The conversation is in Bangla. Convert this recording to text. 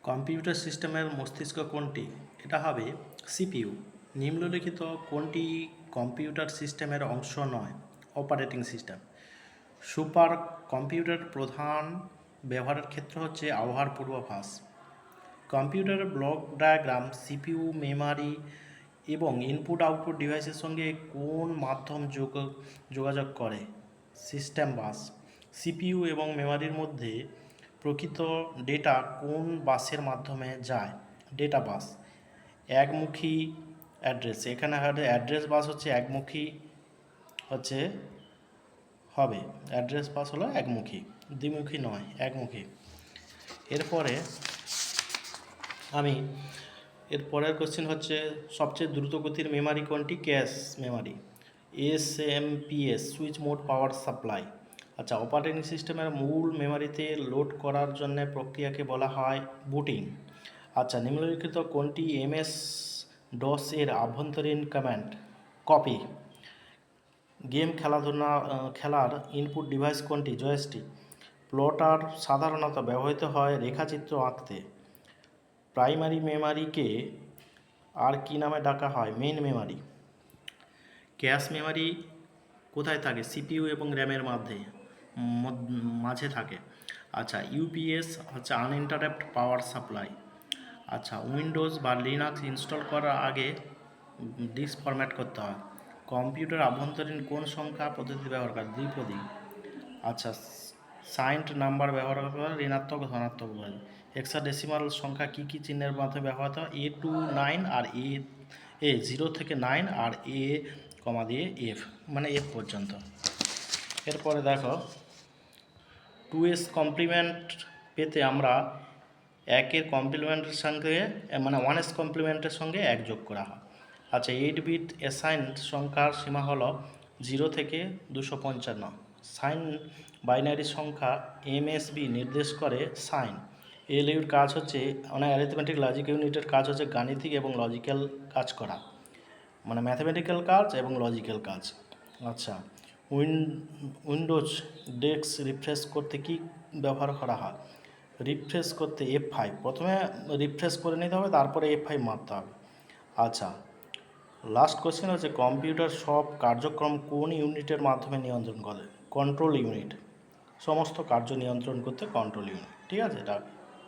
কম্পিউটার সিস্টেমের মস্তিষ্ক কোনটি? এটা হবে সিপিইউ। নিম্নলিখিত কোনটি কম্পিউটার সিস্টেমের অংশ নয়? Operating system. সুপার কম্পিউটার প্রধান ব্যবহারের ক্ষেত্র হচ্ছে আবহাওয়ার পূর্বাভাস। কম্পিউটারের ব্লক ডায়াগ্রাম সিপিইউ, মেমরি এবং ইনপুট আউটপুট ডিভাইসের সঙ্গে কোন মাধ্যম যোগাযোগ করে? সিস্টেম বাস। সিপিইউ এবং মেমরির মধ্যে প্রকৃত ডেটা কোন বাসের মাধ্যমে যায়? ডেটা বাস। একমুখী অ্যাড্রেস, এখানে অ্যাড্রেস বাস হচ্ছে একমুখী, হচ্ছে হবে অ্যাড্রেস বাস হলো একমুখী, দ্বিমুখী নয়, একমুখী। এরপরে এর পরের কোশ্চেন হচ্ছে সবচেয়ে দ্রুতগতির মেমরি কোনটি? Cache memory. SMPS, switch mode power supply. আচ্ছা, অপারেটিং সিস্টেমের মূল মেমরিতে লোড করার জন্য প্রক্রিয়াকে বলা হয় বুটিং। আচ্ছা, নিম্নলিখিত কোনটি এমএস ডস এর আভ্যন্তরীণ কমান্ড? কপি। গেম খেলার ইনপুট ডিভাইস কোনটি? জয়স্টিক। প্লটার সাধারণত ব্যবহৃত হয় রেখাচিত্র আঁকতে। প্রাইমারি মেমরিকে আর কি নামে ডাকা হয়? Main memory. ক্যাশ মেমরি কোথায় থাকে? সিপিইউ এবং র্যামের মাঝে থাকে। আচ্ছা, ইউপিএস হচ্ছে আনইন্টারাপ্ট পাওয়ার সাপ্লাই। আচ্ছা, উইন্ডোজ বা লিনাক্স ইনস্টল করার আগে ডিস্ক ফরম্যাট করতে হয়। কম্পিউটার আভ্যন্তরীণ কোন সংখ্যা পদ্ধতি ব্যবহার করে? দ্বিপদী। আচ্ছা, সাইন্ড নাম্বার ব্যবহার করা হয় ঋণাত্মক ধনাত্মক বলে। হেক্সাডেসিমাল সংখ্যা কী কী চিহ্নের মাধ্যমে ব্যবহৃত হয়? A to 9 আর এ 0 থেকে 9 আর এ কমা দিয়ে এফ, মানে এফ পর্যন্ত। এরপরে দেখো, 2s কমপ্লিমেন্ট পেতে আমরা একের কমপ্লিমেন্টের সঙ্গে মানে 1s কমপ্লিমেন্টের সঙ্গে 1 যোগ করা হয়। আচ্ছা, 8 বিট অ্যাসাইন্ড সংখ্যার সীমা হলো 0 থেকে 255। সাইন বাইনারি সংখ্যা এমএসবি নির্দেশ করে সাইন। এলইউর কাজ হচ্ছে মানে অ্যারিথমেটিক লজিক ইউনিটের কাজ হচ্ছে গাণিতিক এবং লজিক্যাল কাজ করা, মানে ম্যাথামেটিক্যাল কাজ এবং লজিক্যাল কাজ। আচ্ছা, উইন্ডোজ ডেস্ক রিফ্রেশ করতে কি ব্যবহার করা হয়? রিফ্রেশ করতে F5, প্রথমে রিফ্রেশ করে নিতে হবে, তারপরে F5 মারতে হবে। আচ্ছা, লাস্ট কোশ্চেন হচ্ছে কম্পিউটার সব কার্যক্রম কোন ইউনিটের মাধ্যমে নিয়ন্ত্রণ করে? Control unit. সমস্ত কার্য নিয়ন্ত্রণ করতে কন্ট্রোল ইউনিট। ঠিক আছে, এটা